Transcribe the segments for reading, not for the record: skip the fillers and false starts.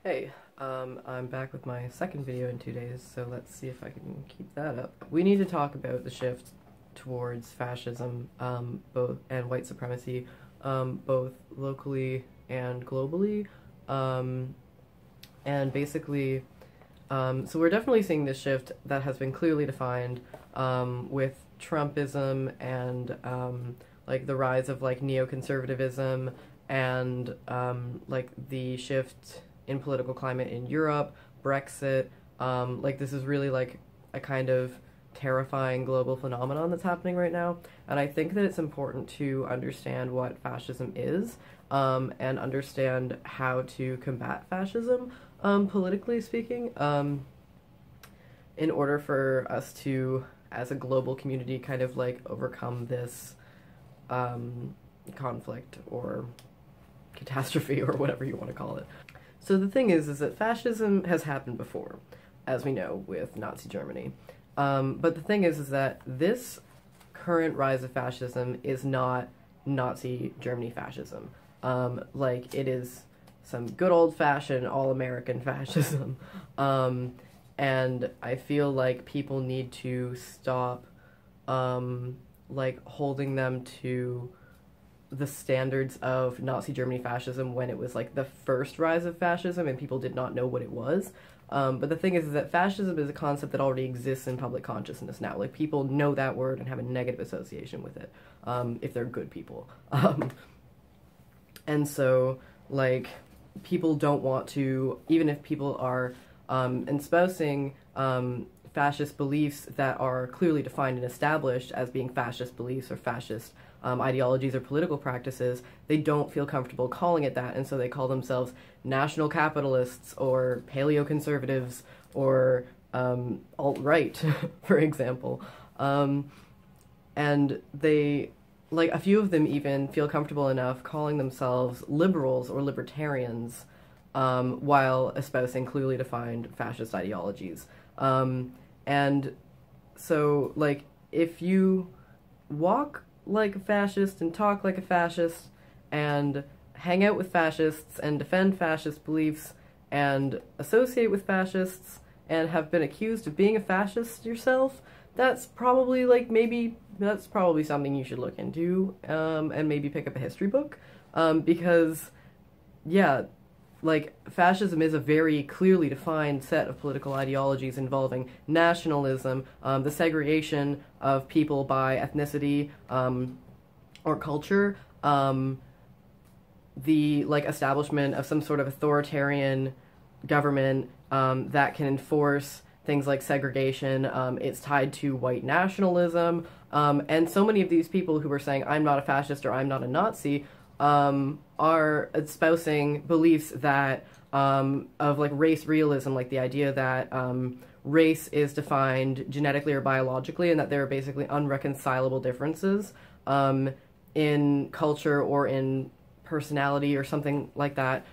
Hey, I'm back with my second video in 2 days, so let's see if I can keep that up. We need to talk about the shift towards fascism, and white supremacy, both locally and globally, and basically, so we're definitely seeing this shift that has been clearly defined, with Trumpism and, like, the rise of, like, neoconservatism and, like, the shift in political climate in Europe, Brexit. Like, this is really like a kind of terrifying global phenomenon that's happening right now, and I think that it's important to understand what fascism is, and understand how to combat fascism, politically speaking, in order for us to, as a global community, kind of like overcome this conflict or catastrophe or whatever you want to call it. So the thing is that fascism has happened before, as we know, with Nazi Germany. But the thing is that this current rise of fascism is not Nazi Germany fascism. Like, it is some good old-fashioned all-American fascism. And I feel like people need to stop, like, holding them to the standards of Nazi Germany fascism when it was like the first rise of fascism and people did not know what it was. But the thing is that fascism is a concept that already exists in public consciousness now. Like, people know that word and have a negative association with it, if they're good people. And so, like, people don't want to, even if people are espousing fascist beliefs that are clearly defined and established as being fascist beliefs or fascist ideologies or political practices, they don't feel comfortable calling it that, and so they call themselves national capitalists or paleo-conservatives or alt-right, for example. And they, like, a few of them even feel comfortable enough calling themselves liberals or libertarians, while espousing clearly defined fascist ideologies. And so, like, if you walk like a fascist and talk like a fascist and hang out with fascists and defend fascist beliefs and associate with fascists and have been accused of being a fascist yourself, that's probably, like, that's probably something you should look into, and maybe pick up a history book, because, yeah, like, fascism is a very clearly defined set of political ideologies involving nationalism, the segregation of people by ethnicity, or culture, the, like, establishment of some sort of authoritarian government, that can enforce things like segregation. It's tied to white nationalism, and so many of these people who are saying, I'm not a fascist or I'm not a Nazi, are espousing beliefs that, of, like, race realism, like the idea that, race is defined genetically or biologically, and that there are basically unreconcilable differences, in culture or in personality or something like that,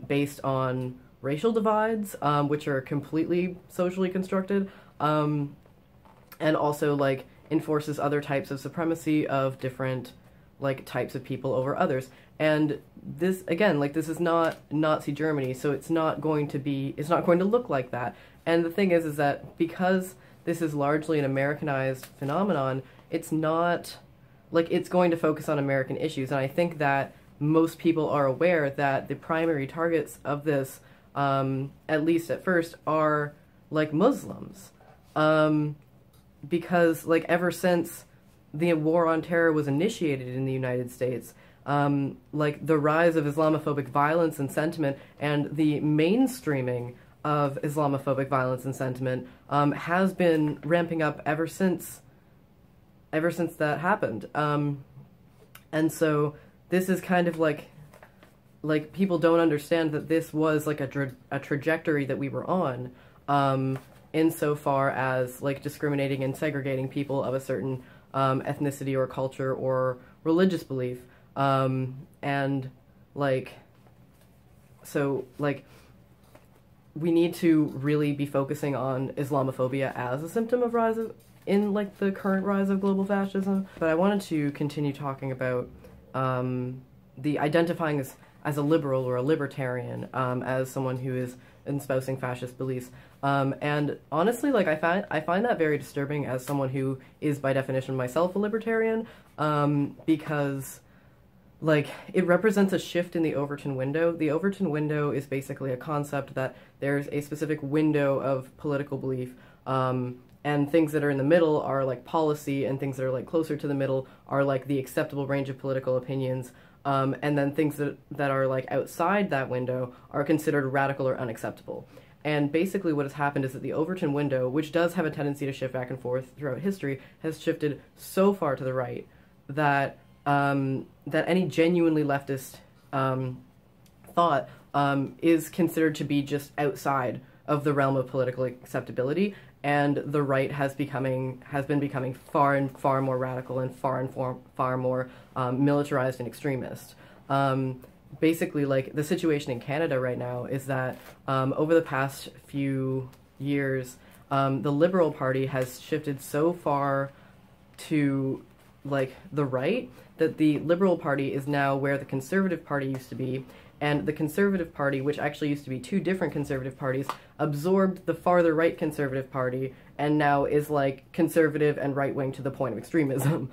based on racial divides, which are completely socially constructed, and also, like, enforces other types of supremacy of different, like, types of people over others. And this, again, like, this is not Nazi Germany, so it's not going to look like that. And the thing is that because this is largely an Americanized phenomenon, it's not, like, it's going to focus on American issues. And I think that most people are aware that the primary targets of this, at least at first, are, like, Muslims. Because, like, ever since the war on terror was initiated in the United States, like, the rise of Islamophobic violence and sentiment and the mainstreaming of Islamophobic violence and sentiment, has been ramping up ever since that happened. And so this is kind of like people don't understand that this was, like, a trajectory that we were on, insofar as, like, discriminating and segregating people of a certain ethnicity or culture or religious belief. And, like, so, like, we need to really be focusing on Islamophobia as a symptom of like, the current rise of global fascism. But I wanted to continue talking about, the identifying as as a liberal or a libertarian, as someone who is espousing fascist beliefs. And honestly, like, I find that very disturbing as someone who is by definition myself a libertarian, because, like, it represents a shift in the Overton window. The Overton window is basically a concept that there's a specific window of political belief, and things that are in the middle are like policy, and things that are like closer to the middle are like the acceptable range of political opinions, and then things that are like outside that window are considered radical or unacceptable. And basically what has happened is that the Overton window, which does have a tendency to shift back and forth throughout history, has shifted so far to the right that that any genuinely leftist thought is considered to be just outside of the realm of political acceptability, and the right has been becoming far and far more radical and far more militarized and extremist. Basically, like, the situation in Canada right now is that over the past few years, the Liberal Party has shifted so far to, like, the right that the Liberal Party is now where the Conservative Party used to be, and the Conservative Party, which actually used to be two different Conservative parties, absorbed the farther right Conservative Party, and now is, like, conservative and right-wing to the point of extremism.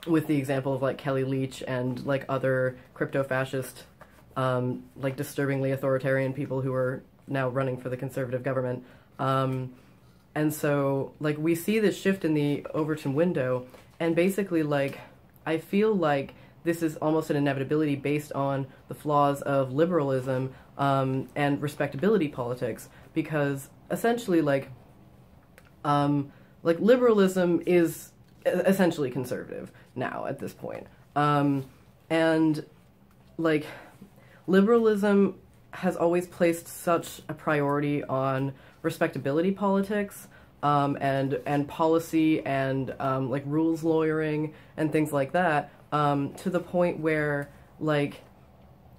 With the example of, like, Kelly Leach and, like, other crypto-fascist, like, disturbingly authoritarian people who are now running for the conservative government. And so, like, we see this shift in the Overton window, and basically, like, I feel like this is almost an inevitability based on the flaws of liberalism and respectability politics, because essentially, like liberalism is essentially conservative now at this point. And, like, liberalism has always placed such a priority on respectability politics, and policy and, like, rules lawyering and things like that, to the point where, like,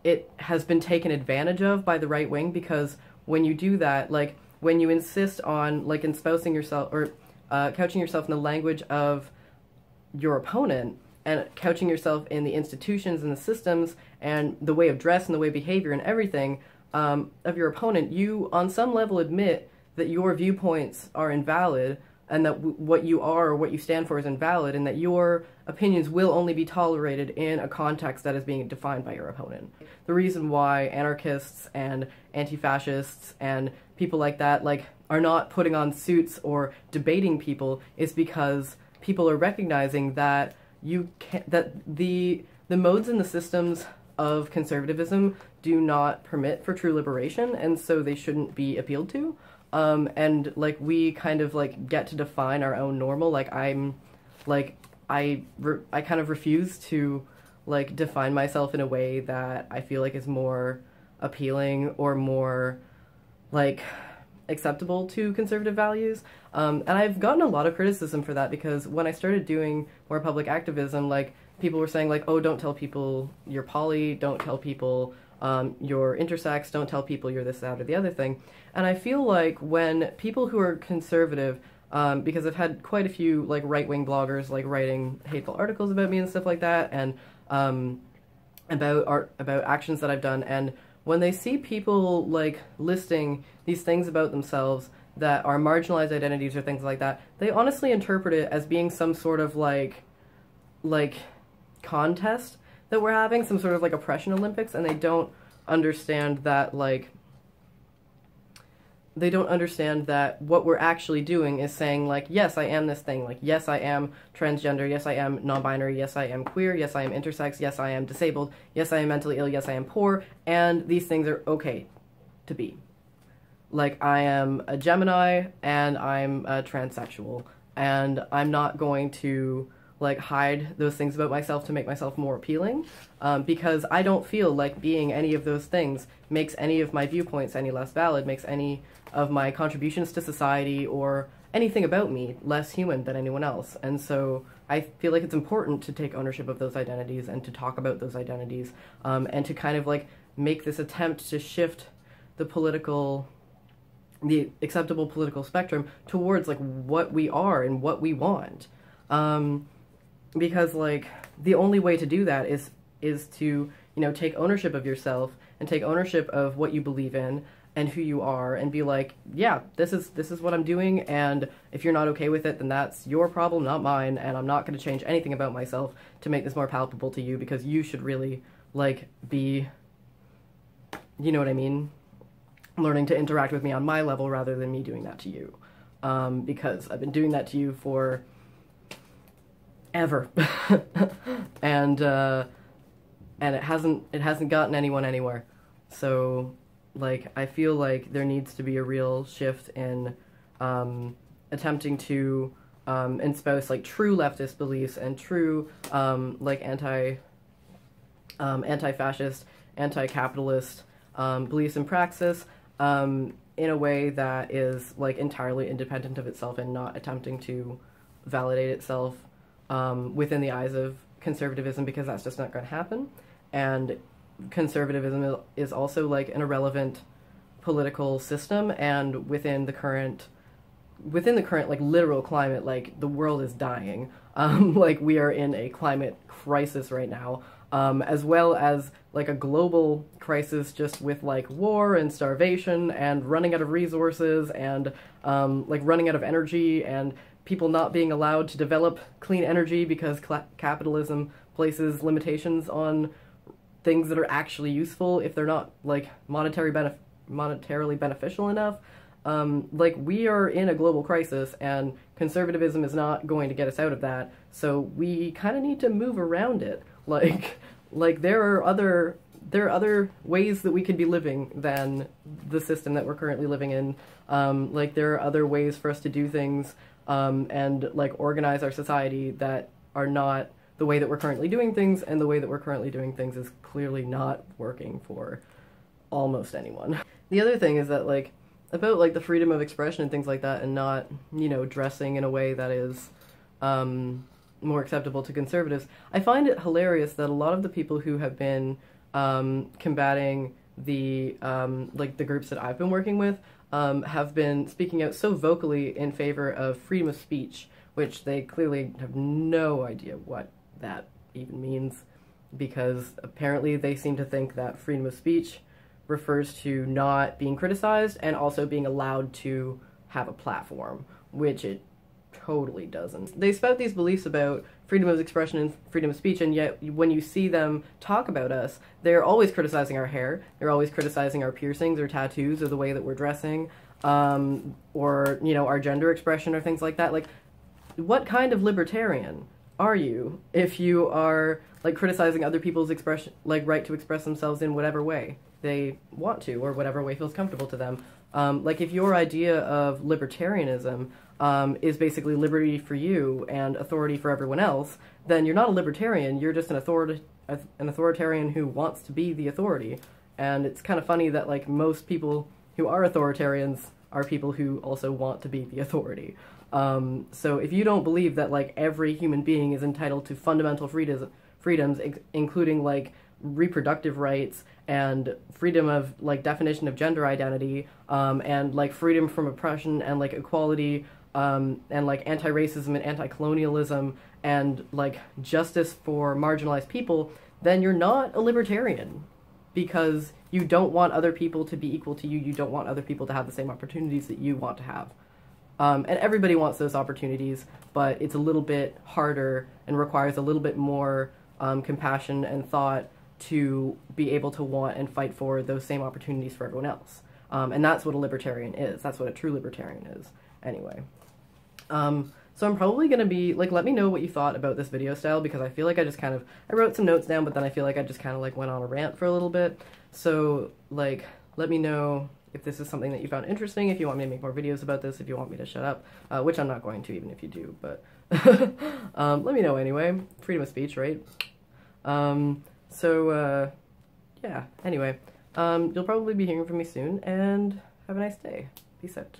it has been taken advantage of by the right wing, because when you do that, like, when you insist on, like, espousing yourself, or couching yourself in the language of your opponent, and couching yourself in the institutions and the systems and the way of dress and the way of behavior and everything of your opponent, you on some level admit that your viewpoints are invalid, and that what you are or what you stand for is invalid, and that your opinions will only be tolerated in a context that is being defined by your opponent. The reason why anarchists and anti-fascists and people like that, like, are not putting on suits or debating people is because people are recognizing that the modes and the systems of conservatism do not permit for true liberation, and so they shouldn't be appealed to. And, like, we kind of, like, get to define our own normal. Like, I kind of refuse to, like, define myself in a way that I feel like is more appealing or more, like, acceptable to conservative values. And I've gotten a lot of criticism for that, because when I started doing more public activism, like, people were saying, like, oh, don't tell people you're poly, don't tell people you're intersex, don't tell people you're this, that, or the other thing. And I feel like when people who are conservative, because I've had quite a few, like, right-wing bloggers, like, writing hateful articles about me and stuff like that, and about actions that I've done, and when they see people, like, listing these things about themselves that are marginalized identities or things like that, they honestly interpret it as being some sort of, like contest that we're having, some sort of, like, oppression Olympics, and they don't understand that, like, what we're actually doing is saying, like, yes, I am this thing, like, yes, I am transgender, yes, I am non-binary, yes, I am queer, yes, I am intersex, yes, I am disabled, yes, I am mentally ill, yes, I am poor, and these things are okay to be. Like, I am a Gemini, and I'm a transsexual, and I'm not going to, like, hide those things about myself to make myself more appealing, because I don't feel like being any of those things makes any of my viewpoints any less valid, makes any of my contributions to society or anything about me less human than anyone else. And so I feel like it's important to take ownership of those identities and to talk about those identities, and to kind of, like, make this attempt to shift the acceptable political spectrum towards, like, what we are and what we want. Because, like, the only way to do that is to, you know, take ownership of yourself and take ownership of what you believe in and who you are, and be like, yeah, this is what I'm doing, and if you're not okay with it, then that's your problem, not mine, and I'm not going to change anything about myself to make this more palpable to you, because you should really, like, be, you know what I mean, learning to interact with me on my level rather than me doing that to you, because I've been doing that to you for ever, and it hasn't gotten anyone anywhere. So, like, I feel like there needs to be a real shift in attempting to espouse, like, true leftist beliefs and true, like, anti-fascist, anti-capitalist beliefs and praxis in a way that is, like, entirely independent of itself and not attempting to validate itself within the eyes of conservatism, because that's just not going to happen. And conservatism is also, like, an irrelevant political system, and within the current like literal climate, like, the world is dying. Like, we are in a climate crisis right now, as well as, like, a global crisis just with, like, war and starvation and running out of resources and like running out of energy, and people not being allowed to develop clean energy because capitalism places limitations on things that are actually useful if they're not, like, monetarily beneficial enough. Like, we are in a global crisis, and conservatism is not going to get us out of that, so we kind of need to move around it. Like there are other ways that we could be living than the system that we're currently living in. Like, there are other ways for us to do things, and, like, organize our society that are not the way that we're currently doing things, and the way that we're currently doing things is clearly not working for almost anyone. The other thing is that, like, about, like, the freedom of expression and things like that, and not, you know, dressing in a way that is more acceptable to conservatives, I find it hilarious that a lot of the people who have been combating the like, the groups that I've been working with have been speaking out so vocally in favor of freedom of speech, which they clearly have no idea what that even means, because apparently they seem to think that freedom of speech refers to not being criticized and also being allowed to have a platform, which it totally doesn't. They spout these beliefs about freedom of expression and freedom of speech, and yet when you see them talk about us, they're always criticizing our hair, they're always criticizing our piercings or tattoos or the way that we're dressing, or, you know, our gender expression or things like that. Like, what kind of libertarian are you if you are, like, criticizing other people's expression, like, right to express themselves in whatever way they want to, or whatever way feels comfortable to them? Like, if your idea of libertarianism is basically liberty for you and authority for everyone else, then you're not a libertarian, you're just an authoritarian who wants to be the authority. And it's kind of funny that, like, most people who are authoritarians are people who also want to be the authority. So if you don't believe that, like, every human being is entitled to fundamental freedoms, including, like, reproductive rights and freedom of, like, definition of gender identity, and, like, freedom from oppression and, like, equality, and, like, anti-racism and anti-colonialism and, like, justice for marginalized people, then you're not a libertarian, because you don't want other people to be equal to you, you don't want other people to have the same opportunities that you want to have. And everybody wants those opportunities, but it's a little bit harder and requires a little bit more compassion and thought to be able to want and fight for those same opportunities for everyone else. And that's what a libertarian is. That's what a true libertarian is, anyway. So I'm probably going to be, like, let me know what you thought about this video style, because I feel like I wrote some notes down, but then I feel like I just kind of, like, went on a rant for a little bit. So, like, let me know if this is something that you found interesting, if you want me to make more videos about this, if you want me to shut up, which I'm not going to, even if you do, but let me know anyway. Freedom of speech, right? Yeah, anyway, you'll probably be hearing from me soon, and have a nice day. Peace out.